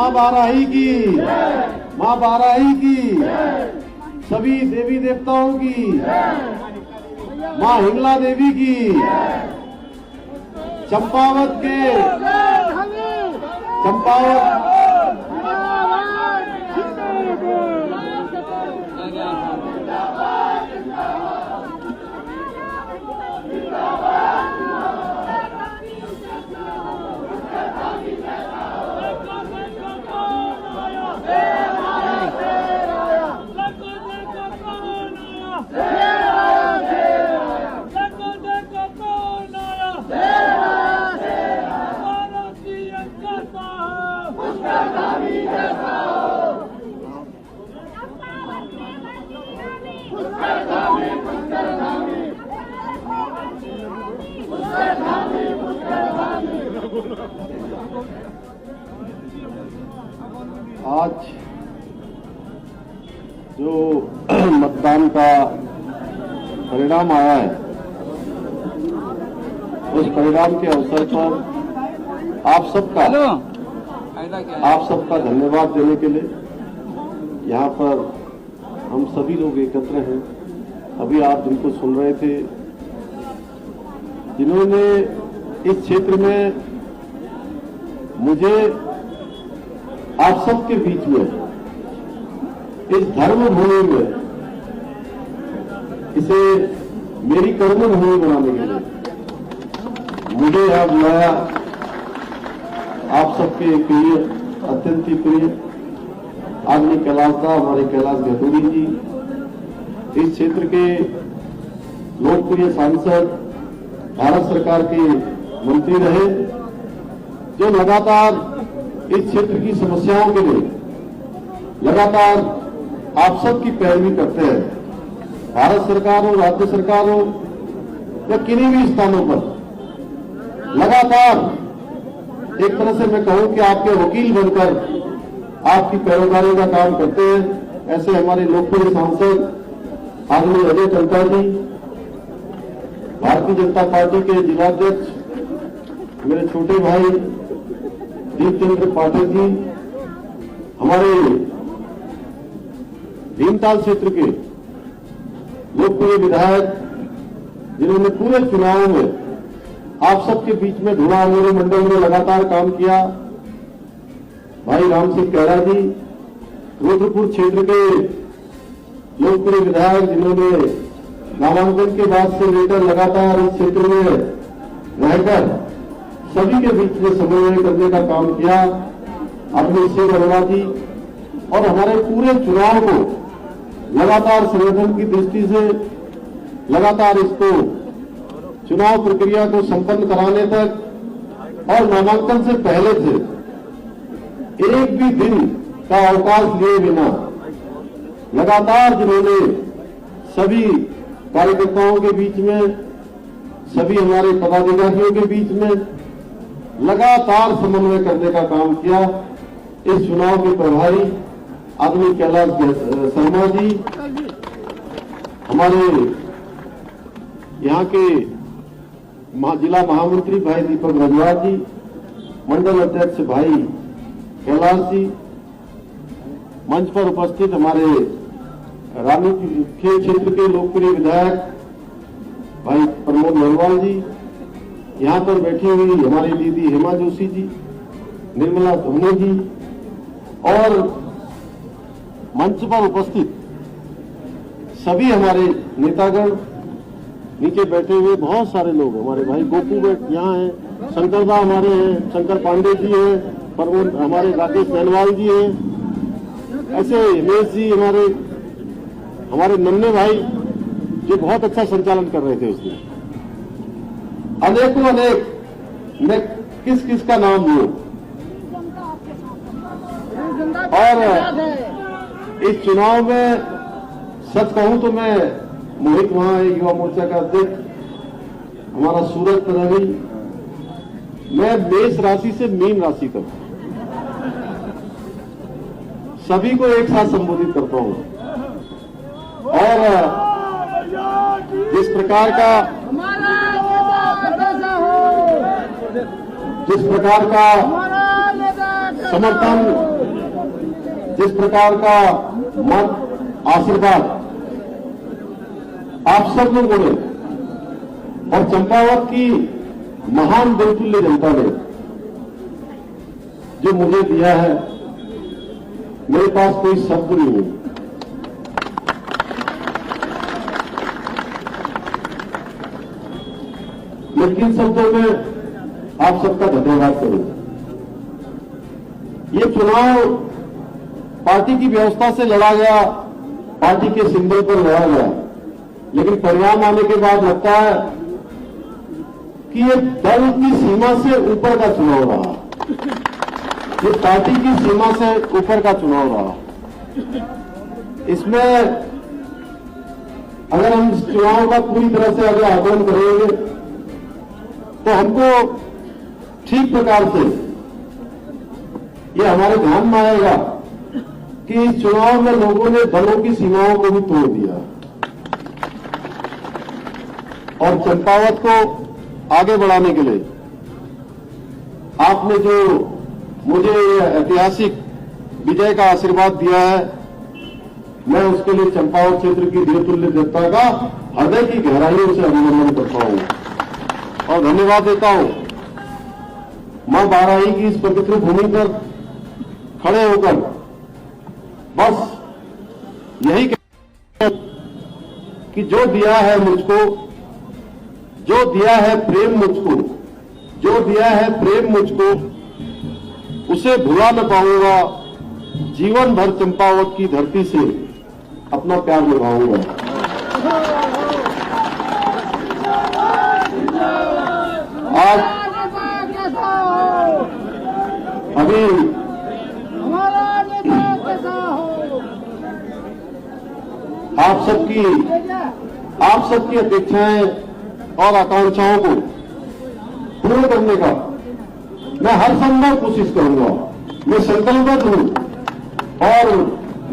माँ बाराही की, माँ बाराही की, सभी देवी देवताओं की, माँ हिंगला देवी की, चंपावत के चंपावत आज जो मतदान का परिणाम आया है, उस परिणाम के अवसर पर आप सबका धन्यवाद देने के लिए यहाँ पर हम सभी लोग एकत्र हैं। अभी आप जिनको सुन रहे थे, जिन्होंने इस क्षेत्र में मुझे आप सबके बीच में, इस धर्म भूमि में, इसे मेरी कर्म भूमि बनाने के लिए मुझे यहां बुलाया। आप सबके प्रिय, अत्यंत ही प्रिय आदमी कैलाशदा, हमारे कैलाश गहतूरी जी, इस क्षेत्र के लोकप्रिय सांसद, भारत सरकार के मंत्री रहे, जो लगातार इस क्षेत्र की समस्याओं के लिए लगातार आप सबकी पैरवी करते हैं। भारत सरकार हो, राज्य सरकार हो या किन्हीं भी स्थानों पर लगातार एक तरह से मैं कहूं कि आपके वकील बनकर आपकी पैरोकारी का काम करते हैं। ऐसे हमारे लोकप्रिय सांसद आदरणीय अजय टंटा जी, भारतीय जनता पार्टी के जिलाध्यक्ष मेरे छोटे भाई दीपचंद्र पाठक जी, हमारे भीमताल क्षेत्र के लोकप्रिय विधायक, जिन्होंने पूरे चुनाव में आप सबके बीच में ढूंढा मेरे मंडल में लगातार काम किया, भाई राम सिंह कैरा जी, रुद्रपुर क्षेत्र के लोकप्रिय विधायक, जिन्होंने नामांकन के बाद से लेकर लगातार इस क्षेत्र में रहकर सभी के बीच में समन्वय करने का काम किया, अपने शेख अरोड़ा जी, और हमारे पूरे चुनाव को लगातार संगठन की दृष्टि से लगातार इसको चुनाव प्रक्रिया को संपन्न कराने तक और नामांकन से पहले से एक भी दिन का अवकाश लिए बिना लगातार जिन्होंने सभी कार्यकर्ताओं के बीच में, सभी हमारे पदाधिकारियों के बीच में लगातार समन्वय करने का काम किया। इस चुनाव के प्रभारी आदरणीय कैलाश शर्मा जी, हमारे यहाँ के जिला महामंत्री भाई दीपक रजवार जी, मंडल अध्यक्ष भाई कैलाश जी, मंच पर उपस्थित हमारे रानी के क्षेत्र के लोकप्रिय विधायक भाई प्रमोद नरवाल जी, यहाँ पर बैठी हुई हमारी दीदी हेमा जोशी जी, निर्मला धोनी जी, और मंच पर उपस्थित सभी हमारे नेतागण, नीचे बैठे हुए बहुत सारे लोग, हमारे भाई गोपू यहाँ हैं, शंकरदा हमारे हैं, शंकर पांडे जी हैं, प्रमोद हमारे राकेश नैनवाल जी हैं, ऐसे हिमेश जी हमारे नन्हे भाई जो बहुत अच्छा संचालन कर रहे थे उसमें, अनेकों अनेक, मैं किस किस का नाम लूं। और इस चुनाव में सच कहूं तो मैं मोहित वहां युवा मोर्चा का अध्यक्ष, हमारा सूरज प्रधानी, मैं मेष राशि से मीन राशि तक सभी को एक साथ संबोधित करता हूं। और जिस प्रकार का समर्थन जिस प्रकार का मत आशीर्वाद आप सब लोगों ने और चंपावत की महान देवतुल्य जनता ने जो मुझे दिया है, मेरे पास कोई शब्द नहीं है। मैं किन शब्दों में आप सबका धन्यवाद करूं। ये चुनाव पार्टी की व्यवस्था से लड़ा गया, पार्टी के सिंबल पर लड़ा गया, लेकिन परिणाम आने के बाद लगता है कि ये दल की सीमा से ऊपर का चुनाव रहा, ये पार्टी की सीमा से ऊपर का चुनाव रहा। इसमें अगर हम इस चुनाव का पूरी तरह से अगर आकलन करेंगे तो हमको ठीक प्रकार से ये हमारे ध्यान में आएगा कि इस चुनाव में लोगों ने दलों की सीमाओं को भी तोड़ दिया और चंपावत को आगे बढ़ाने के लिए आपने जो मुझे ऐतिहासिक विजय का आशीर्वाद दिया है, मैं उसके लिए चंपावत क्षेत्र की देवतुल्य जनता का हृदय की गहराइयों से अभिनंदन करता हूं और धन्यवाद देता हूं। मां बाराही की इस पवित्र भूमि पर खड़े होकर बस यही कहना कि जो दिया है मुझको, जो दिया है प्रेम मुझको, जो दिया है प्रेम मुझको, उसे भुला न पाऊंगा। जीवन भर चंपावत की धरती से अपना प्यार निभाऊंगा। आज अभी आप सबकी अपेक्षाएं और आकांक्षाओं को पूर्ण करने का मैं हर संभव कोशिश करूंगा। मैं संकल्पबद्ध हूं और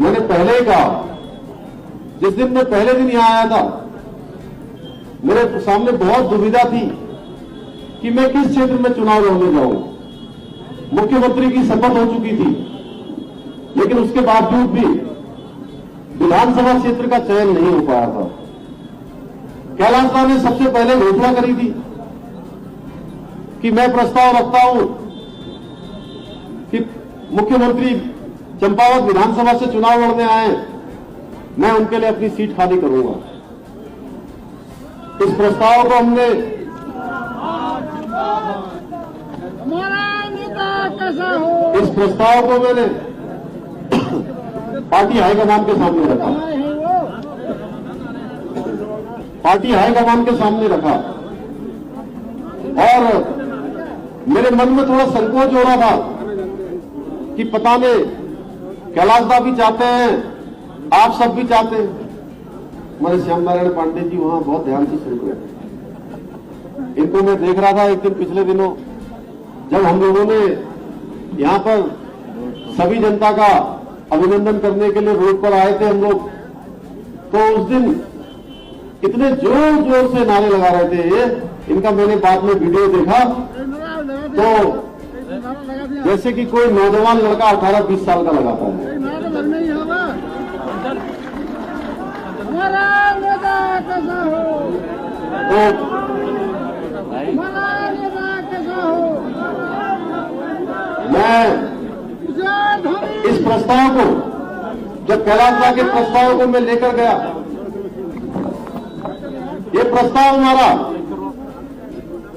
मैंने पहले कहा, जिस दिन मैं पहले दिन यहां आया था, मेरे सामने बहुत दुविधा थी कि मैं किस क्षेत्र में चुनाव लड़ने जाऊं। मुख्यमंत्री की शपथ हो चुकी थी, लेकिन उसके बावजूद भी विधानसभा क्षेत्र का चयन नहीं हो पाया था। कैलाश साहब ने सबसे पहले घोषणा करी थी कि मैं प्रस्ताव रखता हूं कि मुख्यमंत्री चंपावत विधानसभा से चुनाव लड़ने आए, मैं उनके लिए अपनी सीट खाली करूंगा। इस प्रस्ताव को हमने इस प्रस्ताव को मैंने पार्टी हाईकमान के सामने रखा, पार्टी हाईकमान के सामने रखा और मेरे मन में थोड़ा संकोच हो रहा था कि पता नहीं कैलाश दा भी चाहते हैं, आप सब भी चाहते हैं। हमारे श्याम नारायण पांडे जी वहां बहुत ध्यान से सुन रहे, इनको मैं देख रहा था एक दिन पिछले दिनों जब हम लोगों ने यहां पर सभी जनता का अभिनंदन करने के लिए रोड पर आए थे हम लोग, तो उस दिन इतने जोर जोर से नारे लगा रहे थे। इनका मैंने बाद में वीडियो देखा तो जैसे कि कोई नौजवान लड़का 18-20 साल का लगाता है। मैं इस प्रस्ताव को, जब कैलाश दा के प्रस्ताव को मैं लेकर गया, ये प्रस्ताव हमारा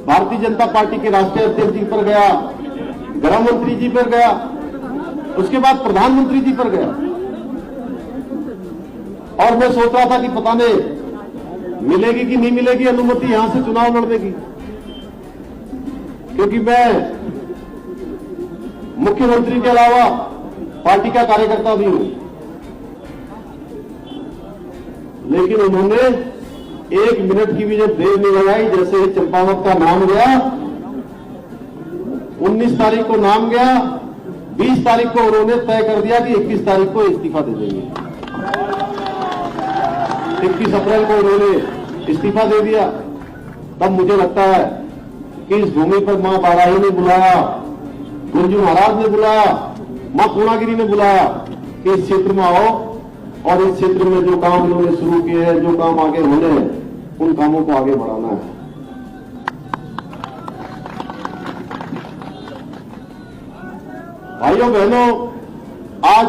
भारतीय जनता पार्टी के राष्ट्रीय अध्यक्ष जी पर गया, गृह मंत्री जी पर गया, उसके बाद प्रधानमंत्री जी पर गया और मैं सोच रहा था कि पता नहीं मिलेगी कि नहीं मिलेगी अनुमति यहां से चुनाव लड़ने की, क्योंकि मैं मुख्यमंत्री के अलावा पार्टी का कार्यकर्ता भी हूं। लेकिन उन्होंने 1 मिनट की भी जब देर नहीं लगाई, जैसे ही चंपावत का नाम गया, 19 तारीख को नाम गया, 20 तारीख को उन्होंने तय कर दिया कि 21 तारीख को इस्तीफा दे देंगे। 21 अप्रैल को उन्होंने इस्तीफा दे दिया। तब मुझे लगता है कि इस भूमि पर मां बाराही ने बुलाया, गुंजू महाराज ने बुलाया, मां पूर्णागिरी ने बुलाया कि इस क्षेत्र में आओ और इस क्षेत्र में जो काम उन्होंने शुरू किए हैं, जो काम आगे होने हैं, उन कामों को आगे बढ़ाना है। भाइयों बहनों, आज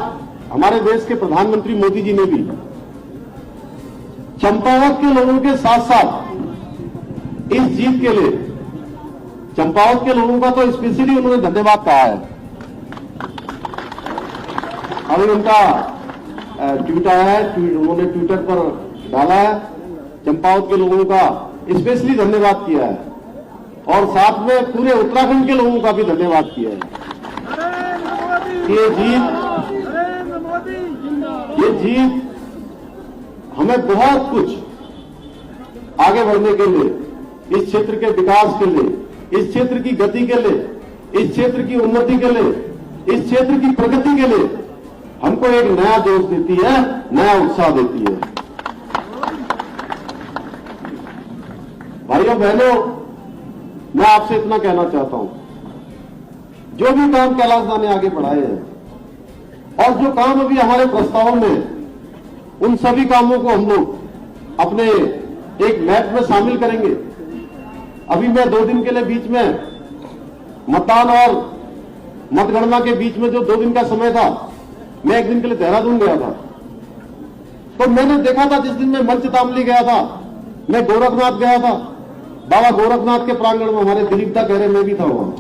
हमारे देश के प्रधानमंत्री मोदी जी ने भी चंपावत के लोगों के साथ साथ इस जीत के लिए चंपावत के लोगों का तो स्पेशली उन्होंने धन्यवाद कहा है। अभी उनका ट्वीट आया है, उन्होंने ट्विटर पर डाला है, चंपावत के लोगों का स्पेशली धन्यवाद किया है और साथ में पूरे उत्तराखंड के लोगों का भी धन्यवाद किया है। ये जीत हमें बहुत कुछ आगे बढ़ने के लिए, इस क्षेत्र के विकास के लिए, इस क्षेत्र की गति के लिए, इस क्षेत्र की उन्नति के लिए, इस क्षेत्र की प्रगति के लिए हमको एक नया जोश देती है, नया उत्साह देती है। भाइयों बहनों, मैं आपसे इतना कहना चाहता हूं, जो भी काम कैलाशदा ने आगे बढ़ाए हैं और जो काम अभी हमारे प्रस्ताव में, उन सभी कामों को हम लोग अपने एक मैप में शामिल करेंगे। अभी मैं 2 दिन के लिए बीच में मतदान और मतगणना के बीच में जो 2 दिन का समय था, मैं 1 दिन के लिए देहरादून गया था। तो मैंने देखा था, जिस दिन मैं मंचतामली गया था, मैं गोरखनाथ गया था, बाबा गोरखनाथ के प्रांगण में हमारे दिलीप दा कह रहे, मैं भी था वहां।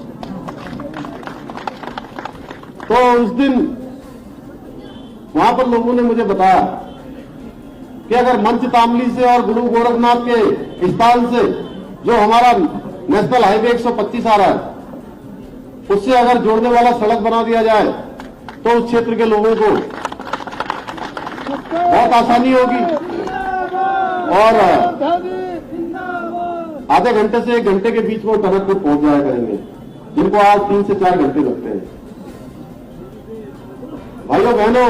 तो उस दिन वहां पर लोगों ने मुझे बताया कि अगर मंचतामली से और गुरु गोरखनाथ के स्थान से जो हमारा नेशनल हाईवे 125 आ रहा है, उससे अगर जोड़ने वाला सड़क बना दिया जाए तो उस क्षेत्र के लोगों को बहुत आसानी होगी और आधे घंटे से 1 घंटे के बीच में टनकपुर पहुंच जाया करेंगे, जिनको आज 3 से 4 घंटे लगते हैं। भाइयों बहनों,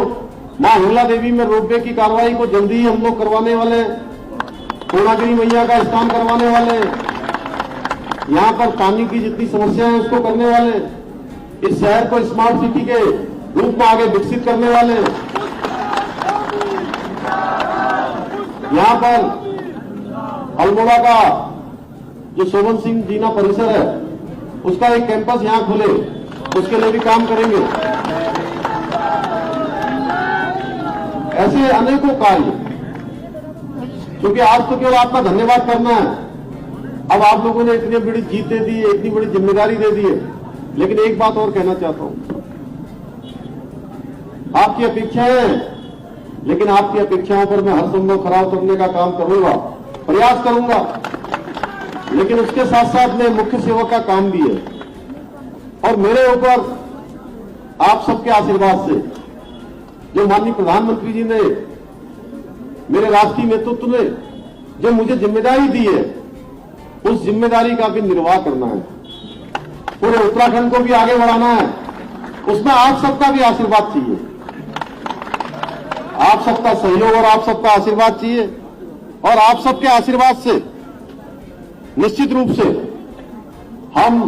मां हिंगला देवी में रोपवे की कार्रवाई को जल्दी ही हम लोग करवाने वाले हैं, पूर्णागिरी मैया का स्नान करवाने वाले हैं, यहां पर पानी की जितनी समस्या है उसको करने वाले, इस शहर को स्मार्ट सिटी के रूप में आगे विकसित करने वाले, यहां पर अल्मोड़ा का जो शोभन सिंह जीना परिसर है, उसका एक कैंपस यहां खुले, उसके लिए भी काम करेंगे। ऐसे अनेकों कार्य, क्योंकि आज तो केवल आपका धन्यवाद करना है। अब आप लोगों ने इतनी बड़ी जीत दे दी है, इतनी बड़ी जिम्मेदारी दे दी है, लेकिन एक बात और कहना चाहता हूं, आपकी अपेक्षाएं हैं, लेकिन आपकी अपेक्षाओं पर मैं हर संभव खरा उतरने का काम करूंगा, प्रयास करूंगा, लेकिन उसके साथ साथ में मुख्य सेवक का काम भी है और मेरे ऊपर आप सबके आशीर्वाद से जो माननीय प्रधानमंत्री जी ने, मेरे राष्ट्रीय नेतृत्व ने जो मुझे जिम्मेदारी दी है, उस जिम्मेदारी का भी निर्वाह करना है, पूरे उत्तराखंड को भी आगे बढ़ाना है। उसमें आप सबका भी आशीर्वाद चाहिए, आप सबका सहयोग और आप सबका आशीर्वाद चाहिए और आप सबके आशीर्वाद से निश्चित रूप से हम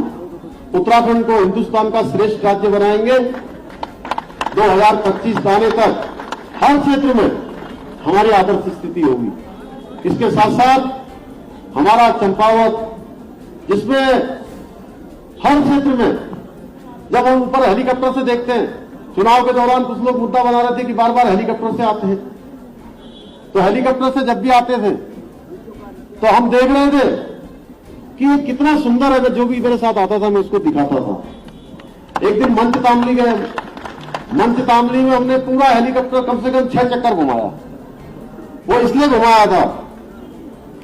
उत्तराखंड को हिंदुस्तान का श्रेष्ठ राज्य बनाएंगे। 2025 आने तक हर क्षेत्र में हमारी आदर्श स्थिति होगी। इसके साथ साथ हमारा चंपावत, जिसमें हर क्षेत्र में जब हम ऊपर हेलीकॉप्टर से देखते हैं, चुनाव के दौरान कुछ लोग मुद्दा बना रहे थे कि बार बार हेलीकॉप्टर से आते हैं, तो हेलीकॉप्टर से जब भी आते थे तो हम देख रहे थे कि कितना सुंदर है। जो भी मेरे साथ आता था मैं उसको दिखाता था। एक दिन मंचतामली गए, मंचतामली में हमने पूरा हेलीकॉप्टर कम से कम 6 चक्कर घुमाया। वो इसलिए घुमाया था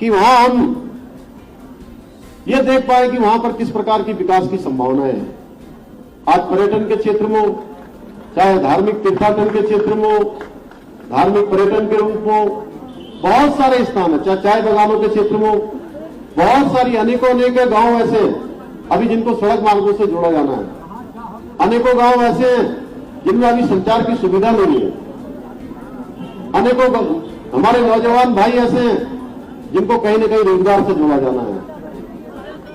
कि वहां हम ये देख पाए कि वहां पर किस प्रकार की विकास की संभावनाएं हैं। आज पर्यटन के क्षेत्र में, चाहे धार्मिक तीर्थाटन के क्षेत्र में, धार्मिक पर्यटन के रूप में बहुत सारे स्थान है, चाहे चाय बागानों के क्षेत्र में बहुत सारी अनेकों गांव ऐसे अभी जिनको सड़क मार्गों से जोड़ा जाना है। अनेकों गांव ऐसे हैं जिनमें अभी संचार की सुविधा नहीं है। अनेकों हमारे नौजवान भाई ऐसे हैं जिनको कहीं न कहीं रोजगार से जोड़ा जाना है।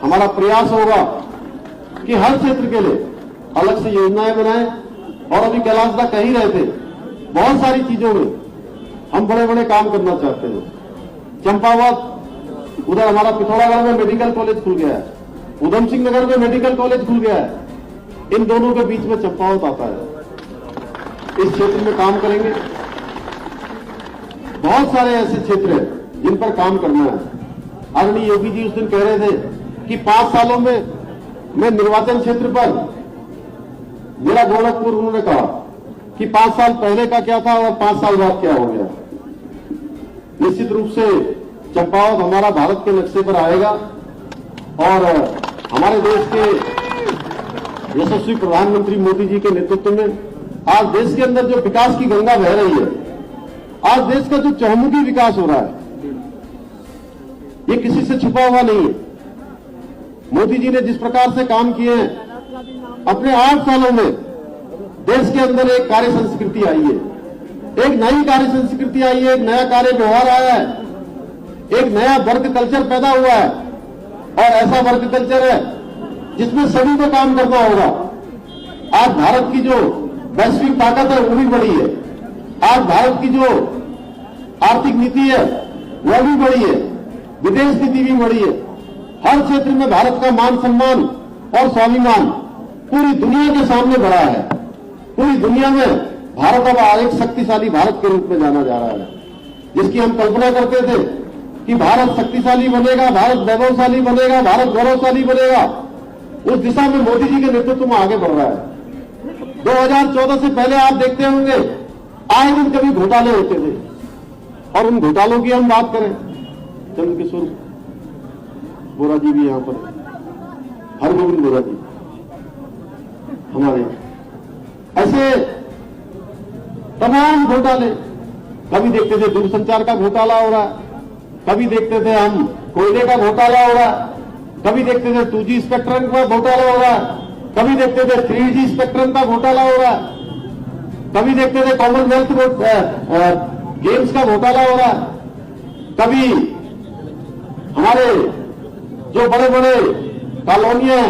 हमारा प्रयास होगा कि हर क्षेत्र के लिए अलग से योजनाएं बनाएं। और अभी कैलाशदा कह ही रहे थे, बहुत सारी चीजों में हम बड़े बड़े काम करना चाहते हैं। चंपावत, उधर हमारा पिथौरागढ़ में मेडिकल कॉलेज खुल गया है, उधम सिंह नगर में मेडिकल कॉलेज खुल गया है, इन दोनों के बीच में चंपावत आता है। इस क्षेत्र में काम करेंगे। बहुत सारे ऐसे क्षेत्र हैं जिन पर काम करना है। आदरणीय योगी जी उस दिन कह रहे थे कि 5 सालों में मैं निर्वाचन क्षेत्र पर, मेरा गोरखपुर, उन्होंने कहा कि 5 साल पहले का क्या था और 5 साल बाद क्या हो गया। निश्चित रूप से चंपावत हमारा भारत के नक्शे पर आएगा और हमारे देश के यशस्वी प्रधानमंत्री मोदी जी के नेतृत्व में आज देश के अंदर जो विकास की गंगा बह रही है, आज देश का जो चहुमुखी विकास हो रहा है, ये किसी से छुपा हुआ नहीं है। मोदी जी ने जिस प्रकार से काम किए हैं, अपने 8 सालों में देश के अंदर एक कार्य संस्कृति आई है, एक नई कार्य संस्कृति आई है, एक नया कार्य व्यवहार आया है, एक नया वर्क कल्चर पैदा हुआ है और ऐसा वर्क कल्चर है जिसमें सभी को काम करना होगा। आज भारत की जो वैश्विक ताकत है वो भी बढ़ी है, आज भारत की जो आर्थिक नीति है वह भी बढ़ी है, विदेश नीति भी बढ़ी है। हर क्षेत्र में भारत का मान सम्मान और स्वाभिमान पूरी दुनिया के सामने बढ़ा है। पूरी दुनिया में भारत अब एक शक्तिशाली भारत के रूप में जाना जा रहा है, जिसकी हम कल्पना करते थे कि भारत शक्तिशाली बनेगा, भारत वैभवशाली बनेगा, भारत गौरवशाली बनेगा। उस दिशा में मोदी जी के नेतृत्व में आगे बढ़ रहा है। 2014 से पहले आप देखते होंगे आए दिन कभी घोटाले होते थे, और उन घोटालों की हम बात करें, चंद्रकिशोर बोरा जी भी यहां पर, हरगोविंद बोरा जी हमारे, ऐसे तमाम घोटाले। कभी देखते थे दूरसंचार का घोटाला हो रहा है, कभी देखते थे हम कोयले का घोटाला हो रहा है, कभी देखते थे 2G स्पेक्ट्रम का घोटाला हो रहा है, कभी देखते थे 3G स्पेक्ट्रम का घोटाला हो रहा है, कभी देखते थे कॉमनवेल्थ गेम्स का घोटाला हो रहा है, कभी हमारे जो बड़े बड़े कॉलोनियां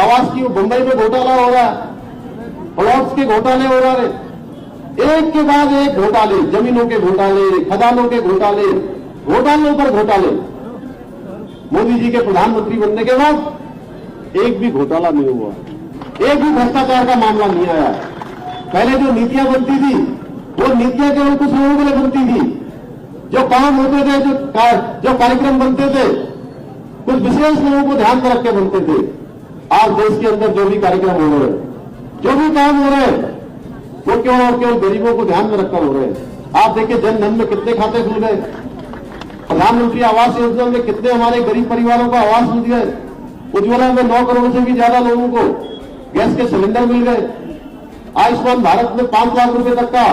आवास की बंबई में घोटाला हो रहा है, प्लॉट्स के घोटाले हो रहे हैं। एक के बाद एक घोटाले, जमीनों के घोटाले, खदानों के घोटाले, घोटालों पर घोटाले। मोदी जी के प्रधानमंत्री बनने के बाद एक भी घोटाला नहीं हुआ, एक भी भ्रष्टाचार का मामला नहीं आया। पहले जो नीतियां बनती थी वो नीतियां केवल कुछ लोगों के लिए बनती थी, जो काम होते थे, जो कार्यक्रम बनते थे कुछ विशेष लोगों को ध्यान में रख के बनते थे। आज देश के अंदर जो भी कार्यक्रम हो रहे हैं, जो भी काम हो रहे हैं, वो केवल और केवल गरीबों को ध्यान में रखकर हो रहे हैं। आप देखिए जन धन में कितने खाते खुल गए, प्रधानमंत्री आवास योजना में कितने हमारे गरीब परिवारों को आवास मिल गए, उज्ज्वला में 9 करोड़ से भी ज्यादा लोगों को गैस के सिलेंडर मिल गए, आयुष्मान भारत में 5 लाख रुपए तक का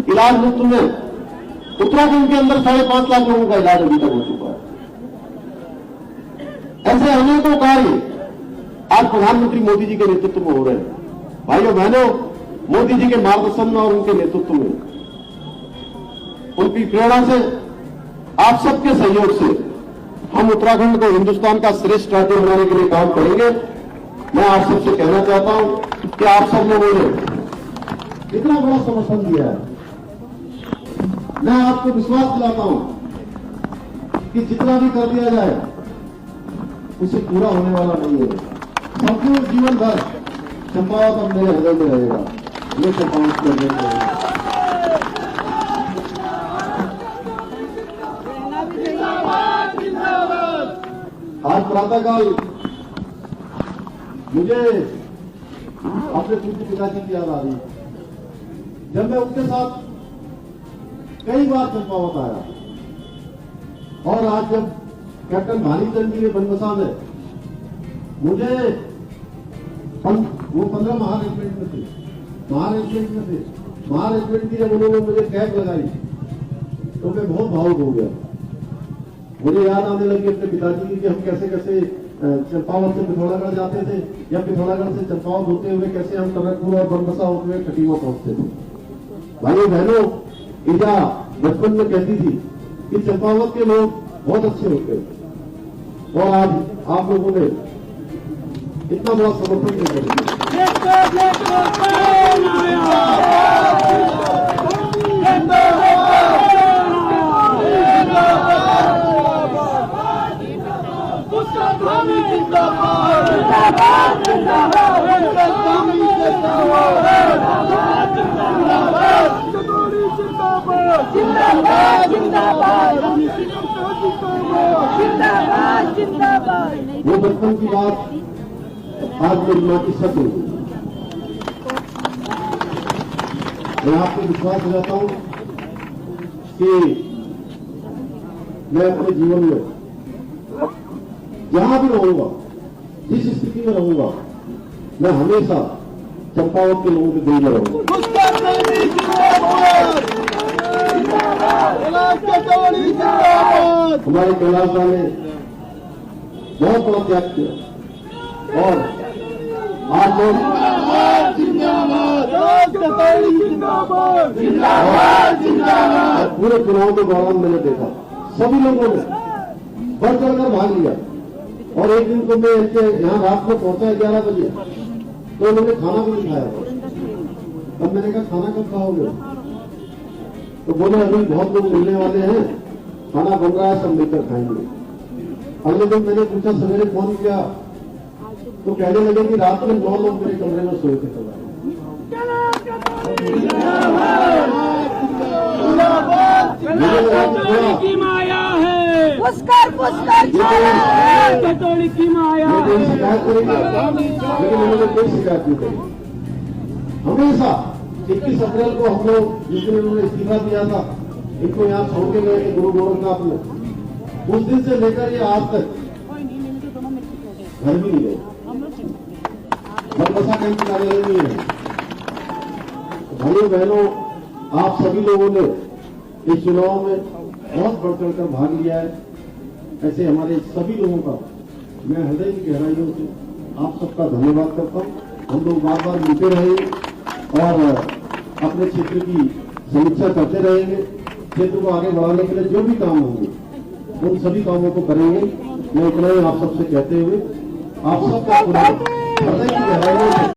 इलाज मुफ्त में, उत्तराखंड के अंदर 5.5 लाख लोगों का इलाज अभी तक हो चुका है। ऐसे अनेकों कार्य आज प्रधानमंत्री मोदी जी के नेतृत्व में हो रहे हैं। भाइयों बहनों, मोदी जी के मार्गदर्शन में और उनके नेतृत्व में, उनकी प्रेरणा से, आप सबके सहयोग से हम उत्तराखंड को हिंदुस्तान का श्रेष्ठ राज्य बनाने के लिए काम करेंगे। मैं आप सबसे कहना चाहता हूं कि आप सब लोगों ने इतना बड़ा समर्थन दिया है। मैं आपको विश्वास दिलाता हूं कि जितना भी कर दिया जाए उसे पूरा होने वाला नहीं है। संपूर्ण जीवन भर चंपावत अब मेरे हृदय में रहेगा, ये चंपावत के हृदय में रहेगा। आज प्रातःकाल मुझे अपने पूज्य पिताजी की याद आ रही, जब मैं उनके साथ कई बार चंपावत आया, और आज जब कैप्टन भानीचंद जी ने बनबसा में मुझे वो 15 महारेजिमेंट में थे, महारेजिमेंट की जब उन्होंने मुझे कैप लगाई तो मैं बहुत भावुक हो गया। मुझे याद आने लगी अपने पिताजी की कि हम कैसे कैसे चंपावत से पिथौरागढ़ जाते थे, या पिथौरागढ़ से चंपावत होते हुए कैसे हम टनकपुर और बनबसा होते हुए खटीमा पहुंचते थे। भाइयों बहनों, ईजा बचपन में कहती थी कि चंपावत के लोग बहुत अच्छे होते हैं, और आज आप लोगों ने इतना बड़ा समर्थन वो बचपन की बात आज मेरी मां की सच हुई। मैं आपको विश्वास दिलाता हूं कि मैं अपने जीवन में जहां भी रहूंगा, जिस स्थिति में रहूंगा, मैं हमेशा चंपावत के लोगों के दिल में रहूंगा। हमारे कैलाश ने बहुत बड़ा त्याग किया और आज लोग पूरे चुनाव के दौरान मैंने देखा सभी लोगों ने बढ़ चढ़कर भाग लिया। और एक दिन को मैं इनके यहाँ रात में पहुंचा 11 बजे, तो उन्होंने खाना भी नहीं खाया। तब मैंने कहा खाना कब खाओगे? तो बोले अभी बहुत लोग मिलने वाले हैं, खाना बन रहा है, सब मिलकर खाएंगे। अगले दिन मैंने पूछा, सवेरे फोन किया तो कहने लगे कि रात में 9 लोग मेरे कमरे में सोए थे। की माया है, शिकायत करेंगे, लेकिन उन्होंने कोई शिकायत नहीं करी। हमेशा 21 अप्रैल को हम लोग जिस दिन उन्होंने इस्तीफा दिया था, इनको यहाँ छोड़ के गए थे गुरु गोरखनाथ में, उस दिन से लेकर ये आज तक घर भी नहीं गए, बदबसा कहीं कार्यालय नहीं है। भाइयों बहनों, आप सभी लोगों ने इस चुनाव में बहुत बढ़ चढ़कर भाग लिया है। ऐसे हमारे सभी लोगों का मैं हृदय की गहराइयों से आप सबका धन्यवाद करता हूं। हम लोग बार बार मिलते रहेंगे और अपने क्षेत्र की समीक्षा करते रहेंगे। क्षेत्र को आगे बढ़ाने के लिए जो भी काम होंगे उन सभी कामों को करेंगे। मैं इतना ही आप सबसे कहते हुए आप सबका हृदय की गहराइयों से